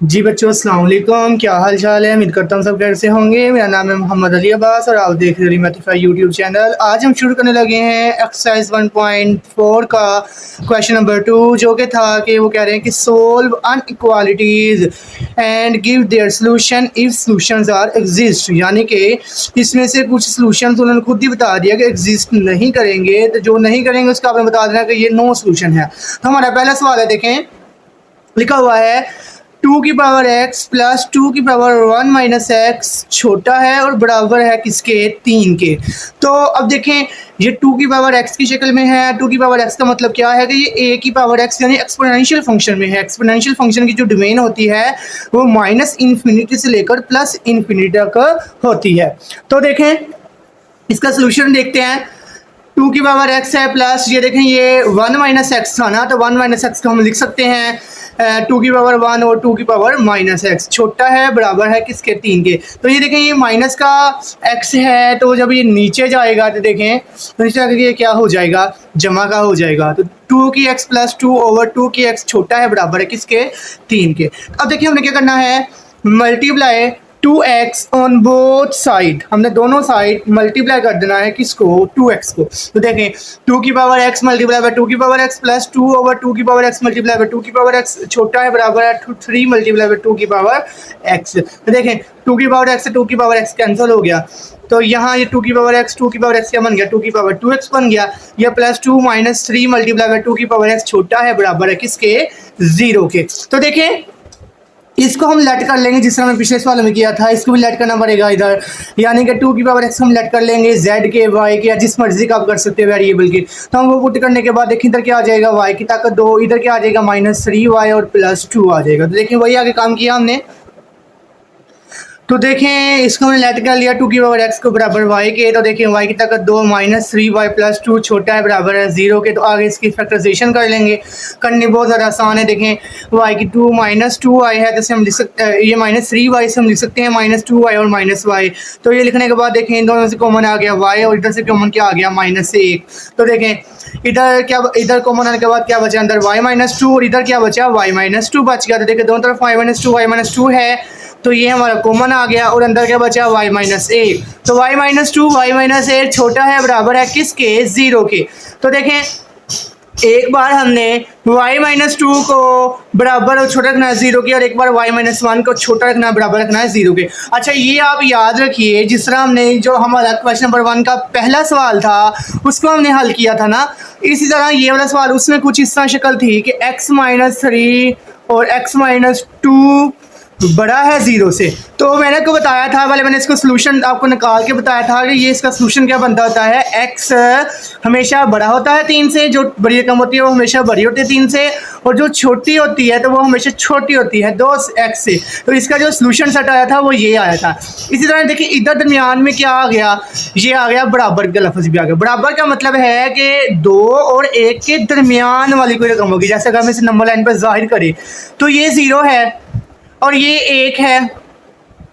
जी बच्चों, अस्सलाम वालेकुम। क्या हाल चाल है? उम्मीद करता हूँ सब कैसे होंगे। मेरा नाम है मोहम्मद अली अब्बास और आप देख रहे हैं मैथमेटिक्स यूट्यूब चैनल। आज हम शुरू करने लगे हैं एक्सरसाइज 1.4 का क्वेश्चन नंबर 2, जो कि था कि वो कह रहे हैं कि solve inequalities and give their solution if solutions are exist. यानी कि इसमें से कुछ सोल्यूशन उन्होंने खुद ही बता दिया कि एग्जिस्ट नहीं करेंगे, तो जो नहीं करेंगे उसका आपने बता देना कि ये नो सोल्यूशन है। तो हमारा पहला सवाल है, देखें लिखा हुआ है 2 की पावर x प्लस 2 की पावर 1 माइनस एक्स छोटा है और बराबर है किसके? 3 के। तो अब देखें ये 2 की पावर x की शक्ल में है। 2 की पावर x का मतलब क्या है कि ये a की पावर x यानी एक्सपोनेंशियल फंक्शन में है। एक्सपोनेंशियल फंक्शन की जो डोमेन होती है वो माइनस इन्फिनिटी से लेकर प्लस इन्फिनिटी तक होती है। तो देखें इसका सोल्यूशन देखते हैं। 2 की पावर x है प्लस ये देखें ये 1 माइनस एक्स था ना, तो 1 माइनस एक्स को हम लिख सकते हैं 2 की पावर 1 और 2 की पावर माइनस एक्स छोटा है बराबर है किसके? 3 के। तो ये देखें ये माइनस का x है, तो जब ये नीचे जाएगा तो देखें तो नीचे आकर ये क्या हो जाएगा? जमा का हो जाएगा। तो 2 की x प्लस 2 ओवर 2 की x छोटा है बराबर है किसके? 3 के। अब देखिए हमने क्या करना है, multiply 2x on both side. हमने दोनों साइड मल्टीप्लाई कर देना है किसको? 2x को। तो देखें 2 की पावर x मल्टीप्लाई बाय 2 की पावर x प्लस 2 ओवर 2 की पावर x मल्टीप्लाई बाय 2 की पावर x छोटा है बराबर है 3 मल्टीप्लाई बाय 2 की पावर x। तो देखें 2 की पावर x से 2 की पावर x कैंसिल हो गया, तो यहाँ ये 2 की पावर x क्या बन गया? 2 की पावर 2x बन गया। यह प्लस 2 माइनस 3 मल्टीप्लाई बाय 2 की पावर x छोटा है बराबर है किसके? 0 के। तो देखें इसको हम लेट कर लेंगे जिस तरह मैं पिछले सवाल में किया था, इसको भी लेट करना पड़ेगा इधर। यानी कि 2 की पावर x हम लेट कर लेंगे z के, y के या जिस मर्जी का आप कर सकते हैं वेरिएबल की। तो हम वो पुट करने के बाद देखिए इधर क्या आ जाएगा? y की ताकत 2, इधर क्या आ जाएगा? माइनस 3y और प्लस 2 आ जाएगा। तो देखिए वही आगे काम किया हमने। तो देखें इसको हमने लेट कर लिया 2 की पावर x को बराबर y के। तो देखें y की ताकत 2 माइनस 3y प्लस 2 छोटा है बराबर है 0 के। तो आगे इसकी फैक्टराइजेशन कर लेंगे, करनी बहुत ज़्यादा आसान है। देखें y की 2 माइनस 2y है, जैसे हम लिख सकते हैं ये माइनस 3y से हम लिख सकते हैं माइनस 2y और माइनस y। तो ये लिखने के बाद देखें इन दोनों से कॉमन आ गया y और इधर से कॉमन क्या आ गया? माइनस 1। तो देखें इधर कॉमन आने के बाद क्या बचा? अंदर y माइनस 2 और इधर क्या बचा? y माइनस 2 बच गया। तो देखें दोनों तरफ y माइनस 2 है, तो ये हमारा कॉमन आ गया और अंदर क्या बचा? y minus 1। तो y माइनस 2 y माइनस 1 छोटा है बराबर है किसके? 0 के। तो देखें एक बार हमने y माइनस 2 को बराबर और छोटा रखना है 0 के, और एक बार y माइनस 1 को छोटा रखना है बराबर रखना है 0 के। अच्छा ये आप याद रखिए, जिस तरह हमने जो हमारा क्वेश्चन नंबर 1 का पहला सवाल था उसको हमने हल किया था ना, इसी तरह ये वाला सवाल उसमें कुछ इस तरह शक्ल थी कि x माइनस 3 और x माइनस 2 बड़ा है 0 से। तो मैंने आपको बताया था, पहले मैंने इसको सोल्यूशन आपको निकाल के बताया था कि ये इसका सोल्यूशन क्या बनता होता है? x हमेशा बड़ा होता है 3 से, जो बड़ी रकम होती है वो हमेशा बड़ी होती है 3 से, और जो छोटी होती है तो वो हमेशा छोटी होती है 2x से। तो इसका जो सोल्यूशन सेट आया था वो ये आया था। इसी तरह देखिए इधर दरमियान में क्या आ गया? ये आ गया बराबर का लफ्ज़ भी आ गया। बराबर का मतलब है कि 2 और 1 के दरमियान वाली कोई रकम होगी। जैसे अगर हम इसे नंबर लाइन पर जाहिर करें तो ये 0 है और ये 1 है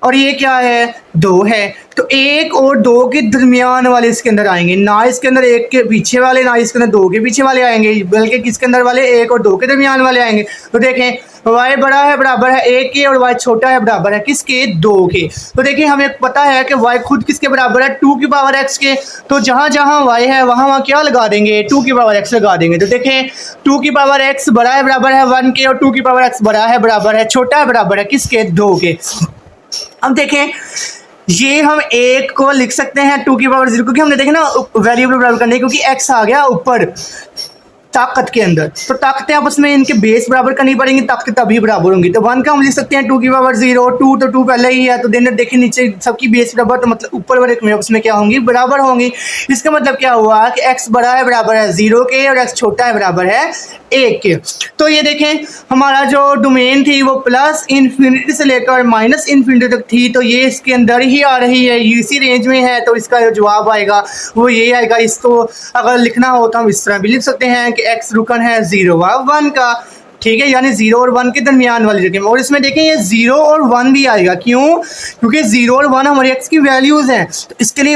और ये क्या है? 2 है। तो 1 और 2 के दरमियान वाले इसके अंदर आएंगे, ना इसके अंदर 1 के पीछे वाले ना इसके अंदर 2 के पीछे वाले आएंगे, बल्कि किसके अंदर वाले? 1 और 2 के दरमियान वाले आएंगे। तो देखें y बड़ा है बराबर है 1 के और y छोटा है बराबर है किसके? 2 के। तो देखिए हमें पता है कि y खुद किसके बराबर है? 2 की पावर x के। तो जहाँ जहाँ y है वहाँ क्या लगा देंगे? 2 की पावर x लगा देंगे। तो देखें 2 की पावर x बड़ा है बराबर है 1 के और 2 की पावर x बड़ा है बराबर है छोटा है बराबर है किसके? 2 के। अब देखें ये हम 1 को लिख सकते हैं 2 की पावर 0, क्योंकि हमने देखे ना वेरिएबल बराबर करने, क्योंकि x आ गया ऊपर ताकत के अंदर, तो ताकतें आपस में इनके बेस बराबर करनी पड़ेंगी, ताकतें तभी बराबर होंगी। तो 1 का हम लिख सकते हैं 2 की पावर 0, 2 तो 2 पहले ही है, तो देखिए नीचे सबकी बेस बराबर, तो मतलब ऊपर वाले में उसमें क्या होंगी? बराबर होंगी। इसका मतलब क्या हुआ कि x बड़ा है बराबर है 0 के और x छोटा है बराबर है 1 के। तो ये देखें हमारा जो डोमेन थी वो प्लस इन्फिनिटी से लेकर माइनस इन्फिनिटी तक थी, तो ये इसके अंदर ही आ रही है, इसी रेंज में है। तो इसका जो जवाब आएगा वो ये आएगा। इसको अगर लिखना हो तो हम इस तरह भी लिख सकते हैं कि x रुकन है 0 व 1 का, ठीक है, यानी 0 और 1 के दरमियान वाली रकम। और इसमें देखें ये 0 और 1 भी आएगा, क्यों? क्योंकि 0 और 1 हमारी x की वैल्यूज़ हैं। तो इसके लिए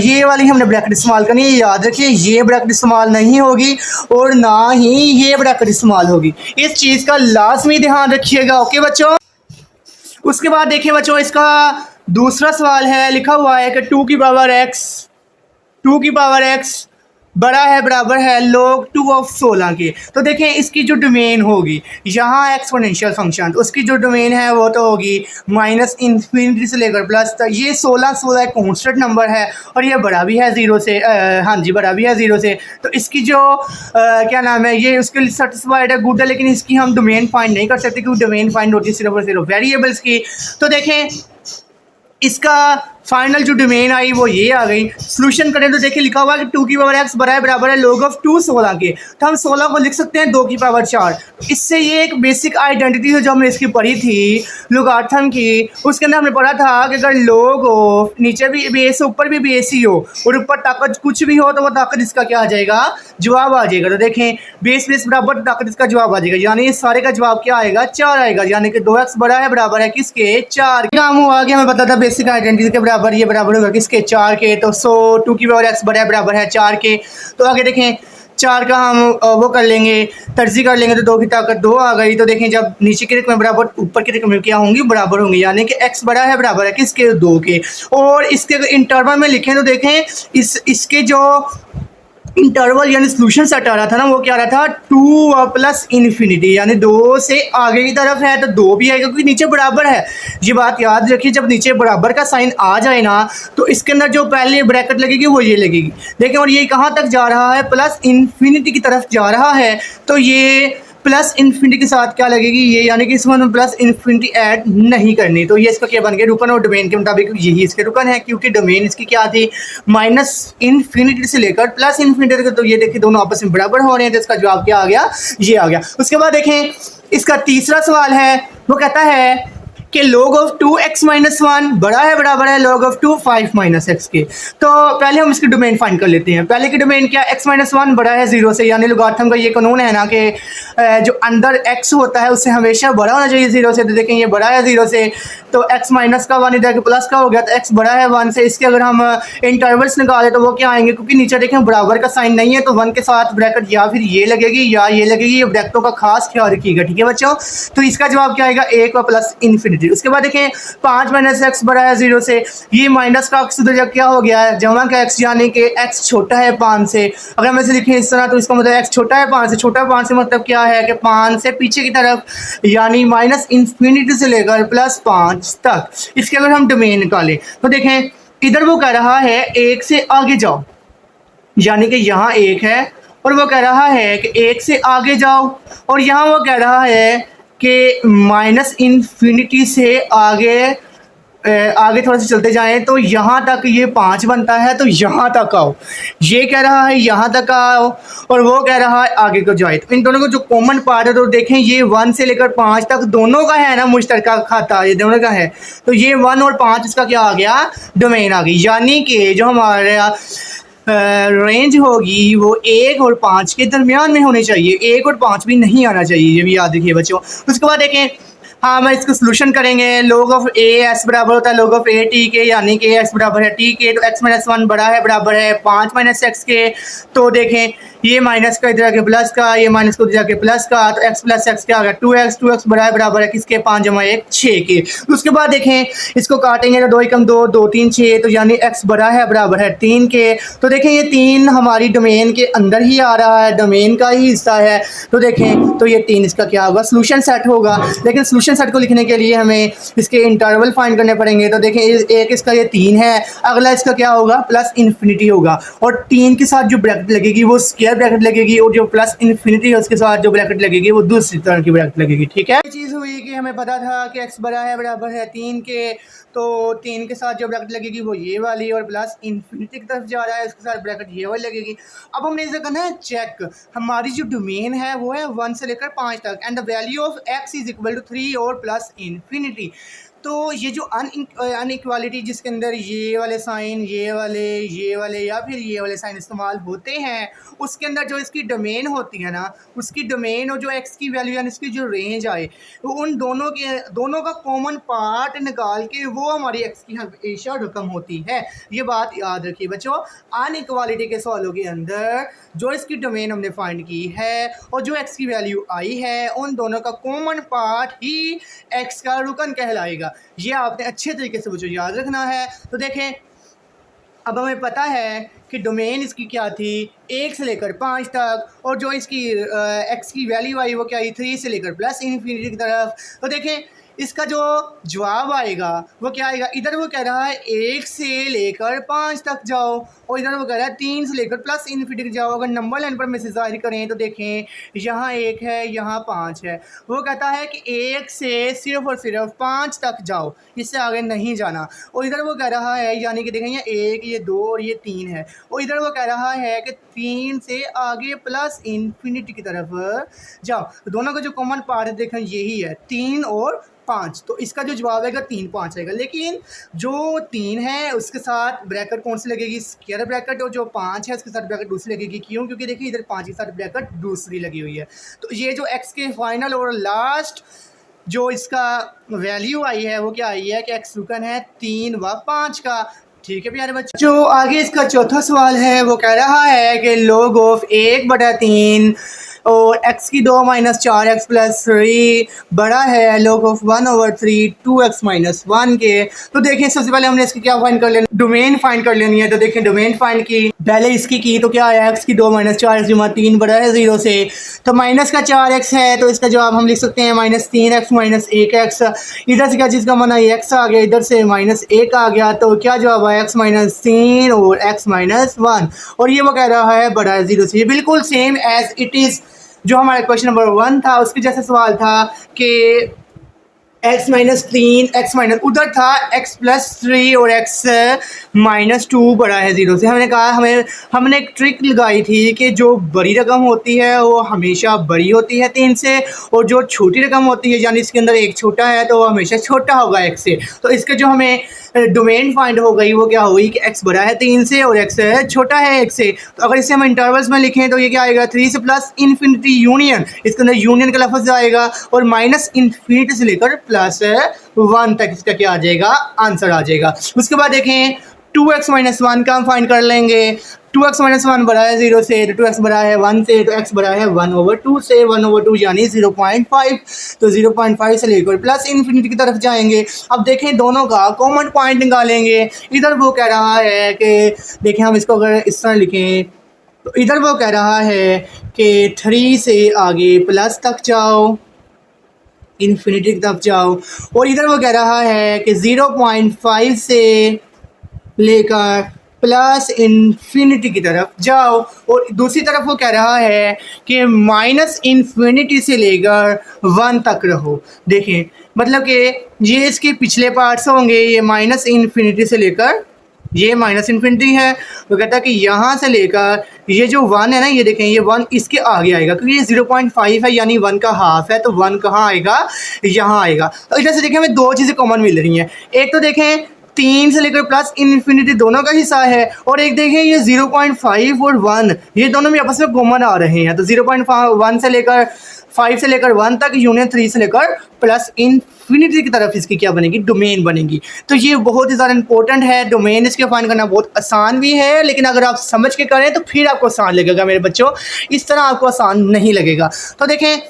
ये वाली हमने ब्रैकेट इस्तेमाल करनी है। याद रखिए ये ब्रैकेट इस्तेमाल नहीं होगी और ना ही ये ब्रैकेट इस्तेमाल होगी। इस चीज़ का लाजमी ध्यान रखिएगा। ओके बच्चों। उसके बाद देखिए बच्चों, इसका दूसरा सवाल है, लिखा हुआ है कि 2 की पावर एक्स बड़ा है बराबर है log 2 ऑफ 16 के। तो देखें इसकी जो डोमेन होगी यहाँ एक्सपोनेंशियल फंक्शन, उसकी जो डोमेन है वो तो होगी माइनस इन्फिनिटी से लेकर प्लस तक। ये 16 एक कॉन्स्टेंट नंबर है और ये बड़ा भी है ज़ीरो से, हाँ जी बड़ा भी है ज़ीरो से। तो इसकी जो क्या नाम है, ये उसके लिए सेटिस्फाइड है, गुड है, लेकिन इसकी हम डोमेन फाइंड नहीं कर सकते क्योंकि डोमेन फाइंड होती है सिर्फ और सिर्फ वेरिएबल्स की। तो देखें इसका फाइनल जो डोमेन आई वो ये आ गई। सोल्यूशन करें तो देखिए लिखा हुआ है कि 2 की पावर एक्स बराबर है log ऑफ 2 16 के। तो हम 16 को लिख सकते हैं 2 की पावर 4। इससे ये एक बेसिक आइडेंटिटी है जो हमने इसकी पढ़ी थी लोगार्थम की, उसके अंदर हमने पढ़ा था कि अगर log ऑफ नीचे भी बेस ऊपर भी बेस ही हो और ऊपर ताकत कुछ भी हो तो वो ताकत इसका क्या आ जाएगा, जवाब आ जाएगा। तो देखें बेस बराबर ताकत इसका जवाब आ जाएगा, यानी इस सारे का जवाब क्या आएगा, 4 आएगा, यानी कि 2x बड़ा है बराबर है किसके, 4। काम हुआ कि हमें पता था बेसिक आइडेंटिटी के बराबर ये बराबर होगा किसके, 4 के। तो 2 की पावर एक्स बराबर है 4 के। तो आगे देखें 4 का हम वो कर लेंगे, तर्जी कर लेंगे तो 2 की ताकत 2 आ गई। तो देखें जब नीचे की रकम बराबर ऊपर की रकम क्या होंगी, बराबर होंगी, यानी कि x बड़ा है बराबर है किसके, 2 के। और इसके इंटरवल में लिखें तो देखें इसके जो इंटरवल यानी सोल्यूशन सेट आ रहा था ना, वो क्या आ रहा था 2 प्लस इन्फिनिटी, यानी 2 से आगे की तरफ है तो 2 भी आएगा क्योंकि नीचे बराबर है। ये बात याद रखिए, जब नीचे बराबर का साइन आ जाए ना तो इसके अंदर जो पहले ब्रैकेट लगेगी वो ये लगेगी। देखिए और ये कहाँ तक जा रहा है, प्लस इन्फिनिटी की तरफ जा रहा है, तो ये प्लस इन्फिनिटी के साथ क्या लगेगी ये, यानी कि इसमें प्लस इन्फिनिटी ऐड नहीं करनी। तो ये इसका क्या बन गया, रुकन, और डोमेन के मुताबिक यही इसके रुकन है क्योंकि डोमेन इसकी क्या थी, माइनस इन्फिनिटी से लेकर प्लस इन्फिनिटी तक। तो ये देखिए दोनों आपस में बराबर हो रहे हैं, तो इसका जवाब क्या आ गया, ये आ गया। उसके बाद देखें इसका तीसरा सवाल है, वो कहता है कि log ऑफ 2x माइनस 1 बड़ा है बराबर है log ऑफ 2 5 माइनस एक्स के। तो पहले हम इसकी डोमेन फाइंड कर लेते हैं। पहले की डोमेन क्या, x माइनस 1 बड़ा है 0 से, यानी लोगार्थम का ये कानून है ना कि जो अंदर x होता है उससे हमेशा बड़ा होना चाहिए 0 से। तो देखें ये बड़ा है 0 से, तो x माइनस का 1 इधर प्लस का हो गया, तो x बड़ा है 1 से। इसके अगर हम इंटरवल्स निकालें तो वो क्या आएंगे, क्योंकि नीचे देखें बराबर का साइन नहीं है तो 1 के साथ ब्रैकेट या फिर ये लगेगी या ये लगेगी। ये ब्रैकेटों का खास ख्याल रखिएगा, ठीक है बच्चों। तो इसका जवाब क्या आएगा, 1 व प्लस इन्फिनिटी। उसके बाद देखें 5 माइनस एक्स बड़ा है 0 से, ये माइनस का अक्स उधर क्या हो गया है, जमा का x, यानी कि x छोटा है 5 से। अगर हम ऐसे लिखें इस तरह तो इसका मतलब x छोटा है 5 से, छोटा है 5 से मतलब क्या है कि 5 से पीछे की तरफ, यानी माइनस इन्फिनिटी से लेकर प्लस 5 तक। इसके अगर हम डोमेन निकालें तो देखें इधर वो कह रहा है 1 से आगे जाओ, यानी कि यहाँ 1 है, और वो कह रहा है कि 1 से आगे जाओ, और यहाँ वो कह रहा है कि माइनस इन्फिनिटी से आगे आगे थोड़ा सा चलते जाएं तो यहाँ तक ये 5 बनता है, तो यहाँ तक आओ। ये कह रहा है यहाँ तक आओ और वो कह रहा है आगे को जाए। तो इन दोनों को जो कॉमन पार्ट है तो देखें ये 1 से लेकर 5 तक दोनों का है ना मुश्तरका खाता, ये दोनों का है। तो ये 1 और 5 इसका क्या आ गया, डोमेन आ गई, यानी कि जो हमारे रेंज होगी वो 1 और 5 के दरमियान में होनी चाहिए, 1 और 5 भी नहीं आना चाहिए, ये भी याद रखिए बच्चों। उसके बाद देखें हाँ मैं इसको सोल्यूशन करेंगे, log ऑफ a s बराबर होता है log ऑफ a t के, यानी कि x बराबर है t के। तो x माइनस 1 बड़ा है बराबर है 5 माइनस एक्स के। तो देखें ये माइनस का इधर आके प्लस का, ये माइनस को इधर आके प्लस का, तो x प्लस एक्स क्या आ गया 2x बड़ा है बराबर है किसके, 5 जमा 1 6 के। उसके बाद देखें इसको काटेंगे तो 2 एकम 2 2 3 6, तो यानी x बड़ा है बराबर है 3 के। तो देखें ये 3 हमारी डोमेन के अंदर ही आ रहा है, डोमेन का ही हिस्सा है। तो देखें तो ये 3 इसका क्या होगा, सोल्यूशन सेट होगा। लेकिन सोल्यूशन सेट को लिखने के लिए हमें इसके इंटरवल फाइंड करने पड़ेंगे। तो देखें एक इसका ये 3 है, अगला इसका क्या होगा, प्लस इन्फिनिटी होगा, और 3 के साथ जो ब्रैकेट लगेगी वो स्क्वायर ब्रैकेट लगेगी, और जो प्लस इन्फिनिटी है उसके साथ जो ब्रैकेट लगेगी वो दूसरी तरह की ब्रैकेट लगेगी, ठीक है। ये चीज़ हुई कि हमें पता था कि x बड़ा है बराबर है 3 के, तो 3 के साथ जो ब्रैकेट लगेगी वो ये वाली, और प्लस इन्फिनिटी की तरफ जा रहा है उसके साथ ब्रैकेट ये वाली लगेगी। अब हमने इसे करना है चेक, हमारी जो डोमेन है वो है 1 से लेकर 5 तक, and the value of x is equal to 3 और प्लस इन्फिनिटी। तो ये जो अनइक्वालिटी जिसके अंदर ये वाले साइन, ये वाले या फिर ये वाले साइन इस्तेमाल होते हैं, उसके अंदर जो इसकी डोमेन होती है ना, उसकी डोमेन और जो x की वैल्यू यानी इसकी जो रेंज आए, तो उन दोनों का कॉमन पार्ट निकाल के वो हमारी x की हमेशा रकम होती है। ये बात याद रखिए बच्चों, अनइक्वालिटी के सवालों के अंदर जो इसकी डोमेन हमने फाइंड की है और जो x की वैल्यू आई है, उन दोनों का कॉमन पार्ट ही x का रुकन कहलाएगा। जाएगा। ये आपने अच्छे तरीके से मुझे याद रखना है। तो देखें, अब हमें पता है कि डोमेन इसकी क्या थी, 1 से लेकर 5 तक, और जो इसकी एक्स की वैल्यू आई वो क्या आई, 3 से लेकर प्लस इन्फिनिटी की तरफ। तो देखें इसका जो जवाब आएगा वो क्या आएगा, इधर वो कह रहा है 1 से लेकर 5 तक जाओ, और इधर वो कह रहा है 3 से लेकर प्लस इन्फिनिटी तक जाओ। अगर नंबर लाइन पर मैसेज जाहिर करें तो देखें यहाँ 1 है, यहाँ 5 है। वो कहता है कि 1 से सिर्फ और सिर्फ 5 तक जाओ, इससे आगे नहीं जाना। और इधर वो कह रहा है, यानी कि देखें ये 1, ये 2 और ये 3 है, और इधर वो कह रहा है कि 3 से आगे प्लस इन्फिनिटी की तरफ जाओ। तो दोनों का जो कॉमन पार्ट है देखें यही है, 3 और 5। तो इसका जो जवाब आएगा 3, 5 आएगा। लेकिन जो 3 है उसके साथ ब्रैकेट कौन सी लगेगी, स्क्वायर ब्रैकेट, और जो 5 है उसके साथ ब्रैकेट दूसरी लगेगी। क्यों? क्योंकि देखिए इधर 5 के साथ ब्रैकेट दूसरी लगी हुई है। तो ये जो एक्स के फाइनल और लास्ट जो इसका वैल्यू आई है वो क्या आई है कि एक्स रुकन है 3 व 5 का। ठीक है प्यारे बच्चों, जो आगे इसका चौथा सवाल है वो कह रहा है कि log ऑफ 1/3 और x की 2 माइनस 4x प्लस 3 बड़ा है log ऑफ 1/3 2x माइनस 1 के। तो देखिए सबसे पहले हमने इसकी क्या फाइंड कर लेनी, डोमेन फाइंड कर लेनी है। तो देखिए डोमेन फाइंड की, पहले इसकी की तो क्या है, x की 2 माइनस 4x जमा 3 बड़ा है 0 से, तो माइनस का 4x है, तो इसका जवाब हम लिख सकते हैं -3x माइनस 1x। इधर से क्या चीज़ का माना x आ गया, इधर से -1 आ गया, तो क्या जवाब है x माइनस 3 और x माइनस 1। और ये वो कह रहा है बड़ा है 0 से। ये बिल्कुल सेम एज इट इज़ जो हमारा क्वेश्चन नंबर 1 था उसके जैसे सवाल था कि x माइनस 3 x माइनस, उधर था x प्लस 3 और x माइनस 2 बड़ा है 0 से। हमने कहा हमने एक ट्रिक लगाई थी कि जो बड़ी रकम होती है वो हमेशा बड़ी होती है 3 से, और जो छोटी रकम होती है यानी इसके अंदर एक छोटा है तो वो हमेशा छोटा होगा x से। तो इसके जो हमें डोमेन फाइंड हो गई वो क्या हुई कि x बड़ा है 3 से और x छोटा है 1 से। तो अगर इसे हम इंटरवल्स में लिखें तो ये क्या आएगा, 3 से प्लस इन्फिनिटी यूनियन, इसके अंदर यूनियन का लफ्ज़ आएगा, और माइनस इन्फिनिटी से लेकर प्लस 1 तक इसका क्या आ जाएगा, आंसर आ जाएगा। उसके बाद देखें 2x माइनस 1 का हम फाइंड कर लेंगे। 2x माइनस 1 बड़ा है 0 से, तो 2x बड़ा है 1 से, तो x बड़ा है 1/2 से, 1/2 यानी 0.5। तो 0.5 से लेकर प्लस इन्फिनिटी की तरफ जाएंगे। अब देखें दोनों का कॉमन पॉइंट निकालेंगे। इधर वो कह रहा है कि देखें हम इसको अगर इस तरह लिखें तो इधर वो कह रहा है कि 3 से आगे प्लस तक जाओ, इन्फिनिटी की तरफ जाओ, और इधर वो कह रहा है कि 0.5 से लेकर प्लस इन्फिनिटी की तरफ जाओ, और दूसरी तरफ वो कह रहा है कि माइनस इन्फिनिटी से लेकर 1 तक रहो। देखें मतलब कि ये इसके पिछले पार्ट्स होंगे, ये माइनस इन्फिनिटी से लेकर, ये माइनस इन्फिनिटी है, वो कहता है कि यहाँ से लेकर ये जो 1 है ना, ये देखें ये 1 इसके आगे आएगा क्योंकि ये 0.5 है यानी 1 का हाफ है, तो 1 कहाँ आएगा, यहाँ आएगा। तो इधर से देखें हमें दो चीज़ें कॉमन मिल रही हैं। एक तो देखें 3 से लेकर प्लस इन्फिनिटी दोनों का हिस्सा है, और एक देखें ये 0.5 और 1 ये दोनों भी आपस में कॉमन आ रहे हैं। तो 0.1 से लेकर 5 से लेकर 1 तक यूनियन 3 से लेकर प्लस इन्फिनिटी की तरफ इसकी क्या बनेगी, डोमेन बनेगी। तो ये बहुत ही ज़्यादा इंपॉर्टेंट है। डोमेन इसके फाइंड करना बहुत आसान भी है, लेकिन अगर आप समझ के करें तो फिर आपको आसान लगेगा मेरे बच्चों, इस तरह आपको आसान नहीं लगेगा। तो देखें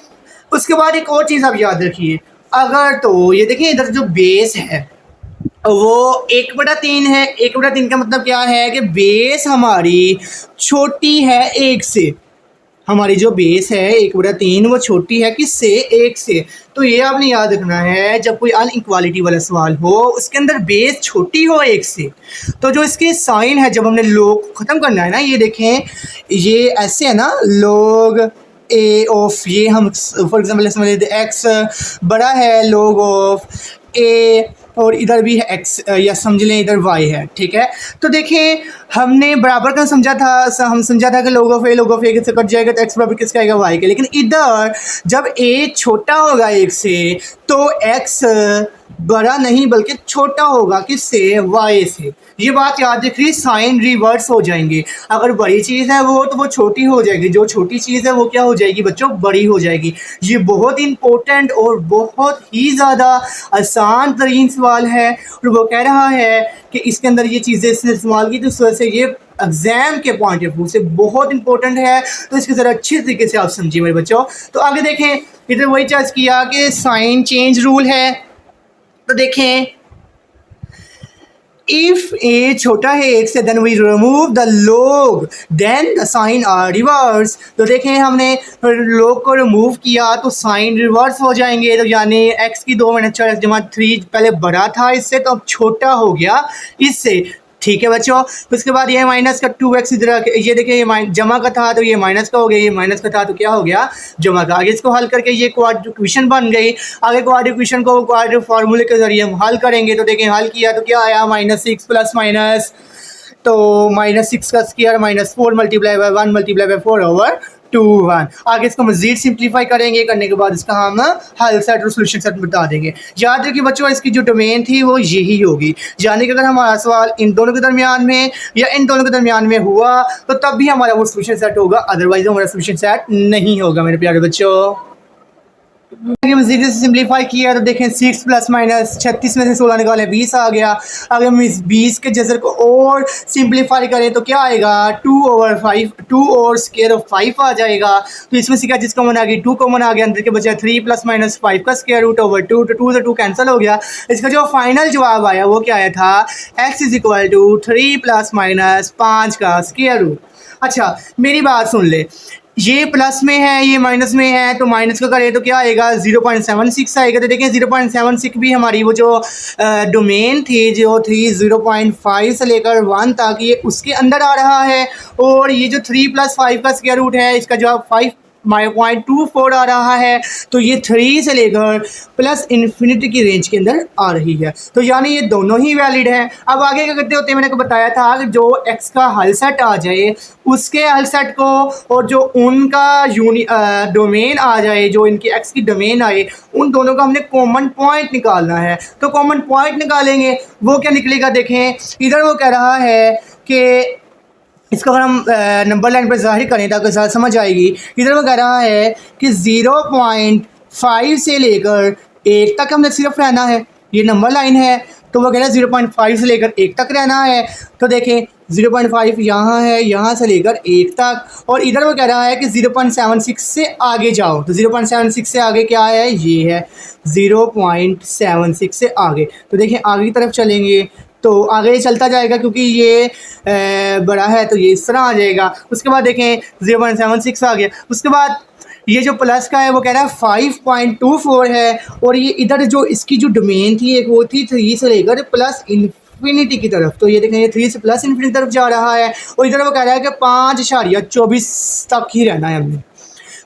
उसके बाद एक और चीज़ आप याद रखिए, अगर तो ये देखिए इधर जो बेस है वो 1/3 है। 1/3 का मतलब क्या है कि बेस हमारी छोटी है 1 से, हमारी जो बेस है 1/3 वो छोटी है किससे, 1 से। तो ये आपने याद रखना है जब कोई अनइक्वालिटी वाला सवाल हो उसके अंदर बेस छोटी हो 1 से, तो जो इसके साइन है जब हमने लोग ख़त्म करना है ना, ये देखें ये ऐसे है ना, लोग ए ऑफ, ये हम फॉर एग्जाम्पल समझ लेते एक्स बड़ा है लोग ऑफ ए, और इधर भी है एक्स या समझ लें इधर वाई है, ठीक है। तो देखें हमने बराबर का समझा था, हम समझा था कि लोग ऑफ ए से कट जाएगा तो एक्स बराबर किसका आएगा, वाई के। लेकिन इधर जब ए छोटा होगा 1 से तो एक्स बड़ा नहीं बल्कि छोटा होगा किससे, वाई से। ये बात याद रखिए, साइन रिवर्स हो जाएंगे। अगर बड़ी चीज़ है वो तो वो छोटी हो जाएगी, जो छोटी चीज़ है वो क्या हो जाएगी बच्चों, बड़ी हो जाएगी। ये बहुत इंपॉर्टेंट और बहुत ही ज़्यादा आसान तरीन सवाल है, और वो कह रहा है कि इसके अंदर ये चीज़ें इसने इस्तेमाल की, तो इस वजह से ये एग्जाम के पॉइंट ऑफ व्यू से बहुत इंपॉर्टेंट है। तो इसके ज़रा अच्छे तरीके से आप समझिए मेरे बच्चों। तो आगे देखें इधर वही चीज़ किया कि साइन चेंज रूल है। तो देखें इफ ए छोटा है एक से then we remove the log then the sign are reverse. तो देखें हमने log को रिमूव किया तो साइन रिवर्स हो जाएंगे, तो यानी x की 2 - 4 जमा 3 पहले बड़ा था इससे तो अब छोटा हो गया इससे। ठीक है बच्चों, तो उसके बाद ये माइनस का 2x इधर ये देखिए ये जमा का था तो ये माइनस का हो गया, ये माइनस का था तो क्या हो गया जमा का। आगे इसको हल करके ये क्वाड्रेटिक बन गई। आगे क्वाड्रेटिक को क्वाड्रेटिक फार्मूले के जरिए हम हल करेंगे। तो देखें हल किया तो क्या आया -6 प्लस माइनस तो -6 का square -4 multiply by 1 multiply by 4/2 आगे इसको मजीद सिंप्लीफाई करेंगे, करने के बाद इसका हम हल सेट और सोल्यूशन सेट बता देंगे। याद रखिए बच्चों इसकी जो डोमेन थी वो यही होगी, यानी कि अगर हमारा सवाल इन दोनों के दरमियान में या इन दोनों के दरमियान में हुआ तो तब भी हमारा वो सोल्यूशन सेट होगा, अदरवाइज हमारा सोल्यूशन सेट नहीं होगा मेरे प्यारे बच्चों। मजीद सिंप्लीफाई किया तो देखें 6 प्लस माइनस 36 में से 16 निकालें 20 आ गया। अगर हम इस 20 के जज़र को और सिंप्लीफाई करें तो क्या आएगा 2/5 2 और स्क्वायर ऑफ 5 आ जाएगा। तो इसमें से क्या जिस कॉमन आ गई 2 कॉमन आ गया, अंदर के बचा 3 प्लस माइनस 5 का स्क्वायर रूट ओवर 2 तो 2 से 2 कैंसिल हो गया। इसका जो फाइनल जवाब आया वो क्या आया था x = 3 प्लस माइनस 5 का स्क्वायर रूट। अच्छा मेरी बात सुन ले, ये प्लस में है ये माइनस में है तो माइनस का करें तो क्या आएगा 0.76 आएगा। तो देखें 0.76 भी हमारी वो जो डोमेन थी जो थी 0.5 से लेकर 1 तक ये उसके अंदर आ रहा है, और ये जो 3 + 5 का स्क्वायर रूट है इसका जवाब 5.24 आ रहा है। तो ये 3 से लेकर प्लस इन्फिनिटी की रेंज के अंदर आ रही है, तो यानी ये दोनों ही वैलिड हैं। अब आगे क्या करते होते हैं, मैंने को बताया था कि जो x का हल सेट आ जाए उसके हल सेट को और जो उनका डोमेन आ जाए, जो इनकी x की डोमेन आए, उन दोनों का हमने कॉमन पॉइंट निकालना है। तो कॉमन पॉइंट निकालेंगे, वो क्या निकलेगा देखें इधर वो कह रहा है कि इसको अगर हम नंबर लाइन पर ज़ाहिर करें ताकि ज़्यादा समझ आएगी। इधर वो कह रहा है कि 0.5 से लेकर 1 तक हमने सिर्फ रहना है, ये नंबर लाइन है तो वो कह रहा है 0.5 से लेकर 1 तक रहना है। तो देखें 0.5 यहाँ है, यहाँ से लेकर 1 तक, और इधर वो कह रहा है कि 0.76 से आगे जाओ। तो 0.76 से आगे क्या है, ये है 0.76 से आगे। तो देखें आगे की तरफ चलेंगे तो आगे चलता जाएगा क्योंकि ये बड़ा है तो ये इस तरह आ जाएगा। उसके बाद देखें 0.76 आ गया। उसके बाद ये जो प्लस का है वो कह रहा है 5.24 है, और ये इधर जो इसकी जो डोमेन थी एक वो थी 3 से लेकर प्लस इन्फिनिटी की तरफ। तो ये देखें ये 3 से प्लस इन्फिनिटी तरफ जा रहा है, और इधर वो कह रहा है कि 5.24 तक ही रहना है हमने।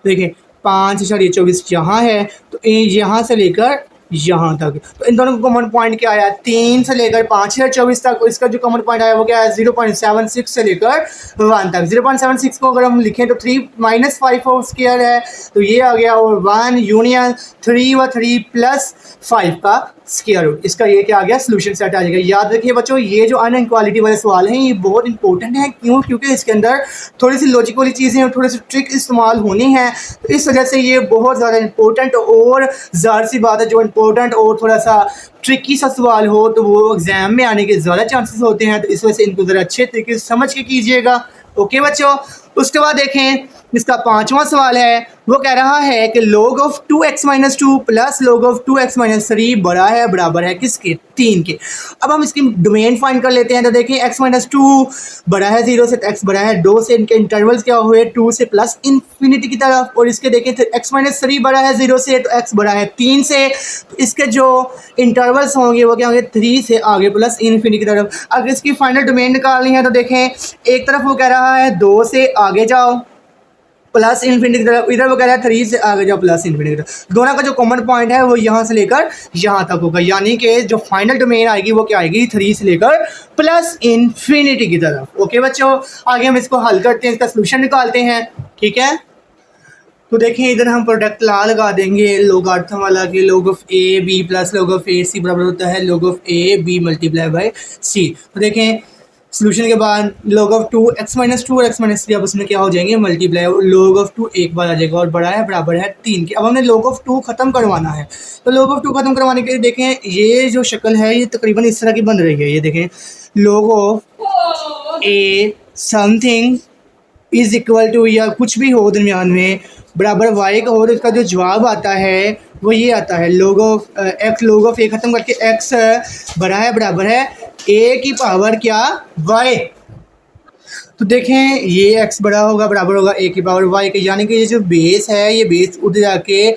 देखें 5.24 यहाँ है तो यहाँ से लेकर यहाँ तक। तो इन दोनों का कॉमन पॉइंट क्या आया 3 से लेकर 5.24 तक। इसका जो कॉमन पॉइंट आया वो क्या है 0.76 से लेकर 1 तक। 0.76 को अगर हम लिखें तो 3 - 5 होल स्क्वायर है तो ये आ गया, और 1 यूनियन 3 व 3 प्लस 5 का स्क्वायर रूट। इसका ये क्या आ गया सोल्यूशन सेट आ जाएगा। याद रखिए बच्चों ये जो अनइक्वालिटी वाले सवाल हैं ये बहुत इंपॉर्टेंट है। क्यों? क्योंकि इसके अंदर थोड़ी सी लॉजिक वाली चीज़ें और थोड़ी सी ट्रिक इस्तेमाल होनी है, तो इस वजह से ये बहुत ज़्यादा इंपॉर्टेंट और ज़ाहिर सी बात है जो इंपॉर्टेंट और थोड़ा सा ट्रिकी सा सवाल हो तो वो एग्ज़ाम में आने के ज़्यादा चांसेस होते हैं। तो इस वजह से इनको ज़रा अच्छे तरीके से समझ के कीजिएगा। ओके बच्चों, उसके बाद देखें इसका 5वां सवाल है, वो कह रहा है कि log of 2x - 2 plus log of 2x - 3 बड़ा है बराबर है किसके 3 के। अब हम इसकी डोमेन फाइंड कर लेते हैं। तो देखें x - 2 बड़ा है 0 से, x बड़ा है 2 से, इनके इंटरवल्स क्या हुए 2 से प्लस इन्फिनिटी की तरफ। और इसके देखें x - 3 बड़ा है 0 से तो x बड़ा है 3 से, तो इसके जो इंटरवल्स होंगे वो क्या होंगे 3 से आगे प्लस इन्फिनिटी की तरफ। अगर इसकी फाइनल डोमेन निकालनी है तो देखें एक तरफ वो कह रहा है 2 से आगे जाओ प्लस इन्फिनिटी की तरफ, इधर वो कह रहा है 3 से आगे जाओ प्लस इन्फिनिटी की तरफ। दोनों का जो कॉमन पॉइंट है वो यहाँ से लेकर यहाँ तक होगा, यानी कि जो फाइनल डोमेन आएगी वो क्या आएगी 3 से लेकर प्लस इन्फिनिटी की तरफ। ओके बच्चों, आगे हम इसको हल करते हैं, इसका सोल्यूशन निकालते हैं। ठीक है, तो देखें इधर हम प्रोडक्ट ला लगा देंगे लोगार्थम वाला कि log of a b plus log of a c बराबर होता है log of a b multiply by c। तो देखें सोल्यूशन के बाद log of 2x - 2 और x - 3 अब उसमें क्या हो जाएंगे मल्टीप्लाई, log of 2 एक बार आ जाएगा और बड़ा है बराबर है 3 के। अब हमने log of 2 ख़त्म करवाना है, तो log of 2 ख़त्म करवाने के लिए देखें ये जो शक्ल है ये तकरीबन इस तरह की बन रही है। ये देखें log of a something is equal to या कुछ भी हो दरमियान में बराबर y का, और इसका जो जवाब आता है वो ये आता है log of x log of a ख़त्म करके एक्स बड़ा है बराबर है ए की पावर क्या वाई। तो देखें ये x बड़ा होगा बराबर होगा a की पावर y के, यानी कि ये जो बेस है ये बेस उधर जाके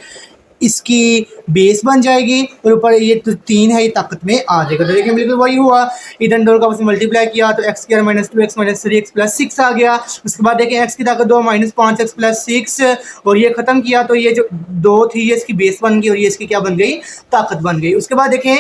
इसकी बेस बन जाएगी और ऊपर ये तो 3 है ये ताकत में आ जाएगा। तो देखें बिल्कुल वही हुआ, इधर दोनों का आपस में मल्टीप्लाई किया तो x square minus 2x minus 3x plus 6 आ गया। उसके बाद देखें x की ताकत 2 माइनस 5x प्लस 6 और ये ख़त्म किया तो ये जो 2 थी ये इसकी बेस बन गई और ये इसकी क्या बन गई ताकत बन गई। उसके बाद देखें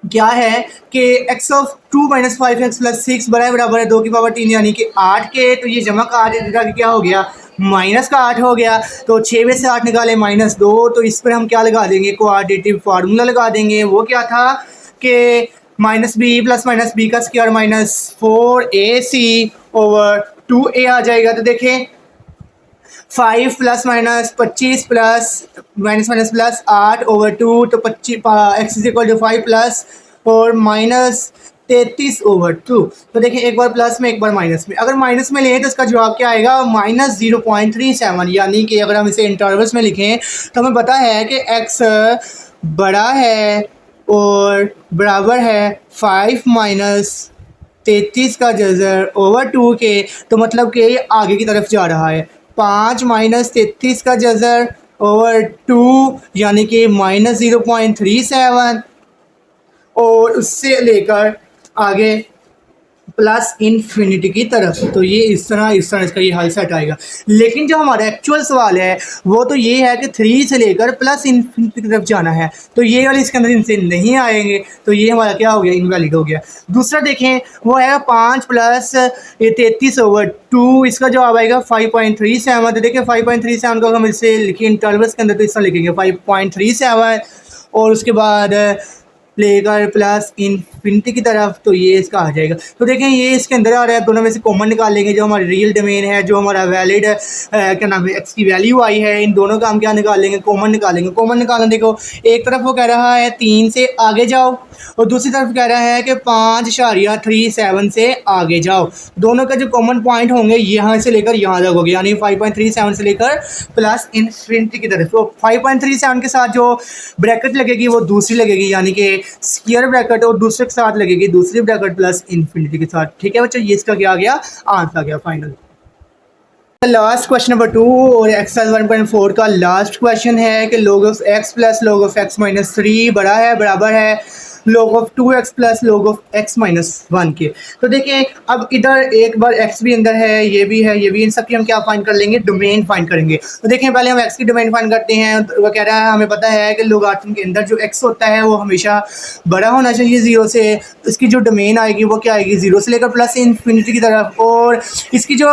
क्या है कि x of 2 minus 5x plus 6 बराबर है 2 की पावर 3 यानी कि 8 के, तो ये जमा का 8 का क्या हो गया माइनस का 8 हो गया। तो 6 में से 8 निकाले माइनस 2, तो इस पर हम क्या लगा देंगे क्वाड्रेटिक फार्मूला लगा देंगे। वो क्या था कि minus b plus minus b का square minus 4ac over 2a आ जाएगा। तो देखें 5 plus minus 25 plus minus minus plus 8 over 2 तो 25 x is equal to 5 plus और माइनस 33 ओवर 2। तो देखिए एक बार प्लस में एक बार माइनस में, अगर माइनस में लें तो इसका जवाब क्या आएगा माइनस 0.37, यानी कि अगर हम इसे इंटरवल्स में लिखें तो हमें पता है कि x बड़ा है और बराबर है 5 माइनस 33 का जज़र ओवर 2 के, तो मतलब कि ये आगे की तरफ जा रहा है 5 माइनस 33 का जज़र ओवर 2 यानी कि माइनस 0.37 और उससे लेकर आगे प्लस इन्फिनिटी की तरफ। तो ये इस तरह इसका ये हल सेट आएगा। लेकिन जो हमारा एक्चुअल सवाल है वो तो ये है कि 3 से लेकर प्लस इन्फिनिटी की तरफ जाना है, तो ये वाले इसके अंदर इनसे नहीं आएंगे, तो ये हमारा क्या हो गया इनवैलिड हो गया। दूसरा देखें वो है 5 प्लस 33 ओवर 2, इसका जवाब आएगा 5.37। तो देखिए 5.37 को हम इसे लिखिए इंटरवल्स के अंदर तो इस तरह लिखेंगे 5.37 और उसके बाद लेकर प्लस इन्फिनिटी की तरफ, तो ये इसका आ जाएगा। तो देखें ये इसके अंदर आ रहा है, दोनों में से कॉमन निकाल लेंगे। जो हमारी रियल डोमेन है, जो हमारा वैलिड क्या नाम है एक्स की वैल्यू आई है, इन दोनों का हम क्या निकालेंगे कॉमन निकालेंगे। कॉमन निकालना देखो एक तरफ वो कह रहा है 3 से आगे जाओ और दूसरी तरफ कह रहा है कि 5.37 से आगे जाओ। दोनों का जो कॉमन पॉइंट होंगे यहाँ से लेकर यहाँ तक होंगे, यानी 5.37 से लेकर प्लस इन्फिनिटी की तरफ। तो 5.37 के साथ जो ब्रैकेट लगेगी वो दूसरी लगेगी, यानी कि स्क्वायर ब्रैकेट, और दूसरे के साथ लगेगी दूसरी ब्रैकेट प्लस इन्फिनिटी के साथ। ठीक है बच्चों, ये इसका क्या आ गया आंसर आ गया फाइनल। लास्ट क्वेश्चन नंबर 2 और एक्सरसाइज 1.4 का लास्ट क्वेश्चन है कि log of x plus log of x minus 3 बड़ा है बराबर है log of 2x plus log of x minus 1 के। तो देखिए अब इधर एक बार x भी अंदर है, ये भी है, ये भी, इन सब की हम क्या फाइंड कर लेंगे डोमेन फाइंड करेंगे। तो देखिए पहले हम x की डोमेन फाइंड करते हैं। तो वो कह रहा है हमें पता है कि लोगारिथम के अंदर जो x होता है वो हमेशा बड़ा होना चाहिए 0 से। इसकी जो डोमेन आएगी वो क्या आएगी 0 से लेकर प्लस इन्फिनिटी की तरफ, और इसकी जो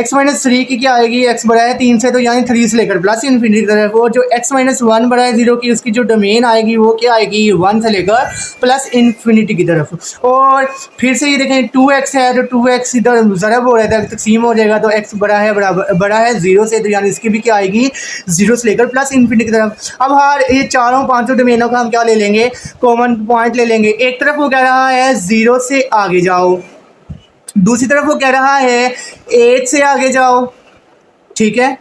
x माइनस 3 की क्या आएगी x बड़ा है 3 से, तो यानी 3 से लेकर प्लस इन्फिनिटी की तरफ, और जो x माइनस 1 बड़ा है 0 की उसकी जो डोमेन आएगी वो क्या आएगी 1 से लेकर प्लस इन्फिनिटी की तरफ। और फिर से ये देखें 2x है तो 2x इधर ज़रब हो रहा है तकसीम हो जाएगा, तो x बड़ा है बड़ा है 0 से, तो यानी इसकी भी क्या आएगी 0 से लेकर प्लस इन्फिनिटी की तरफ। अब हर ये चारों पांचों डोमेनों का हम क्या ले लेंगे कॉमन पॉइंट ले लेंगे। एक तरफ वो कह रहा है 0 से आगे जाओ, दूसरी तरफ वो कह रहा है 8 से आगे जाओ। ठीक है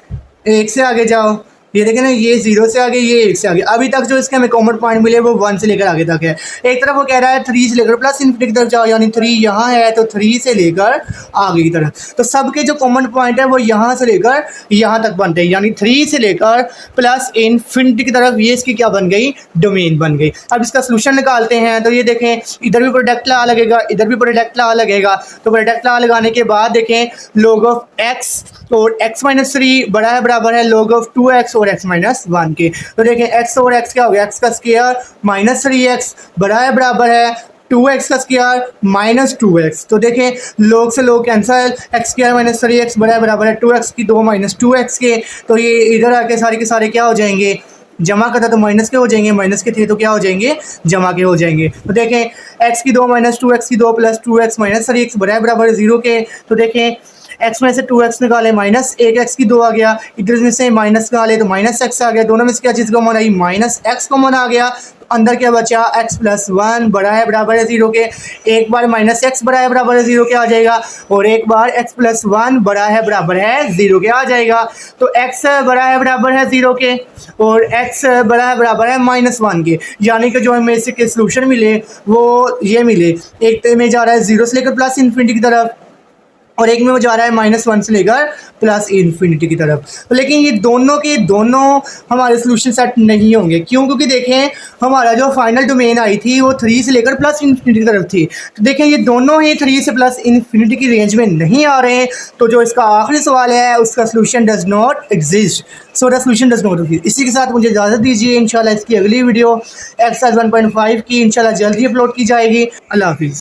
1 से आगे जाओ, ये देखें ना ये 0 से आगे ये 1 से आगे। अभी तक जो इसके हमें कॉमन पॉइंट मिले वो 1 से लेकर आगे तक है। एक तरफ वो कह रहा है 3 से लेकर प्लस इन्फिनिटी की तरफ जाओ, यानी 3 यहाँ है तो 3 से लेकर आगे की तरफ। तो सबके जो कॉमन पॉइंट है वो यहाँ से लेकर यहाँ तक बनते हैं, यानी 3 से लेकर प्लस इन्फिनिटी की तरफ। ये इसकी क्या बन गई डोमेन बन गई। अब इसका सोल्यूशन निकालते हैं। तो ये देखें इधर भी प्रोडक्ट ला लगेगा, इधर भी प्रोडक्ट ला लगेगा। तो प्रोडक्ट ला लगाने के बाद देखें log ऑफ x और x माइनस 3 बड़ा है बराबर है log ऑफ 2x और x माइनस 1 के। तो देखें x और x क्या हो गया, x का स्क्वायर माइनस 3x बड़ा है बराबर है 2x का स्क्वायर माइनस 2x। तो देखें log से log cancel, x square minus 3x बड़ा है बराबर है 2x की 2 माइनस 2x के। तो ये इधर आके सारे के सारे क्या हो जाएंगे जमा करता तो माइनस के हो जाएंगे, माइनस के थे तो क्या हो जाएंगे जमा के हो जाएंगे। तो देखें x की 2 माइनस 2x की 2 प्लस 2x माइनस 3x बड़ा है बराबर है 0 के। तो देखें x में से 2x निकाले माइनस 1x की 2 आ गया, इधर में से माइनस निकाले तो माइनस x आ गया। दोनों में से क्या चीज़ कॉमन आई माइनस x कॉमन आ गया। अंदर क्या बचा, x+1 बड़ा है बराबर है 0 के, एक बार -x बड़ा है बराबर है 0 के आ जाएगा और एक बार x+1 बड़ा है बराबर है 0 के आ जाएगा। तो x बड़ा है बराबर है 0 के और x बड़ा है बराबर है -1 के, यानी कि जो हमें इसके सोल्यूशन मिले वो ये मिले, एक में जा रहा है 0 से लेकर प्लस इन्फिनिटी की तरफ और एक में वो जा रहा है -1 से लेकर प्लस इन्फिनिटी की तरफ। तो लेकिन ये दोनों के दोनों हमारे सोल्यूशन सेट नहीं होंगे, क्यों? क्योंकि देखें हमारा जो फाइनल डोमेन आई थी वो 3 से लेकर प्लस इन्फिनिटी की तरफ थी। तो देखें ये दोनों ही 3 से प्लस इन्फिनिटी की रेंज में नहीं आ रहे हैं, तो जो इसका आखिरी सवाल है उसका solution does not exist. So the solution does not exist. इसी के साथ मुझे इजाज़त दीजिए, इंशाल्लाह इसकी अगली वीडियो एक्सरसाइज 1.5 की इंशाल्लाह जल्दी अपलोड की जाएगी। अल्लाह हाफिज़।